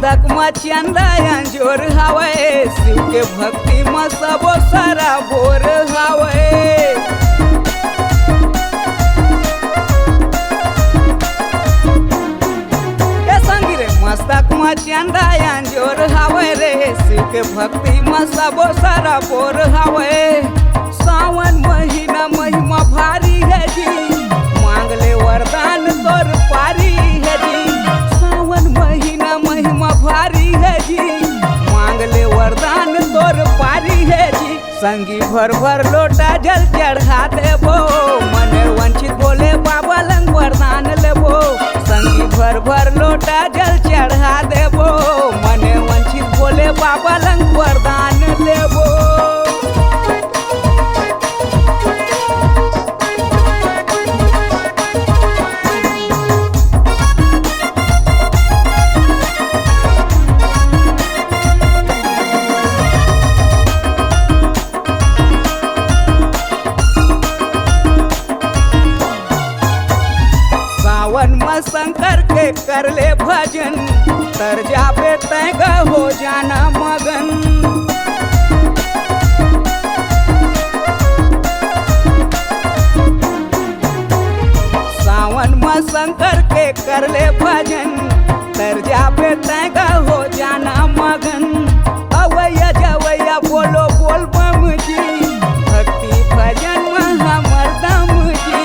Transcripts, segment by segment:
मस्तक में चंदा जोर हवे, शिव के भक्ति में सबो सारा बोर हवे। मस्तक में चंदा जोर हवे रे, शिव के भक्ति में सबो सारा बोर हवे। सावन महीना महिमा भारी है जी, मांग ले वरदान तोर पारी है जी। सावन महीना महिमा भारी है जी, मांग ले वरदान तोर पारी है जी। संगी भर भर लोटा जल चढ़ा देबो, मने वंचित बोले बाबा लंग वरदान लेबो। संगी भर भर लोटा जल चढ़ा देबो, मने वंचित बोले बाबा लंग वरदान लेबो। सावन में शंकर के कर ले भजन, तर जाबे तैग हो जाना मगन। सावन में शंकर के कर ले भजन, तर जाबे तैग हो जाना मगन। अवैया जवैया बोलो बोल बम जी, भक्ति भजन में हमर दम जी।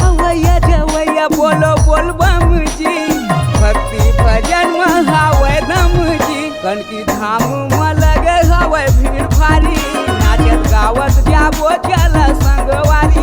अवैया जवैया बोलो बोल बम जी, भक्ति भजन में हवे दम जी। कनकी धाम में लगे हवे भीड़ भारी, नाचत गावत जाबो चल संगवारी।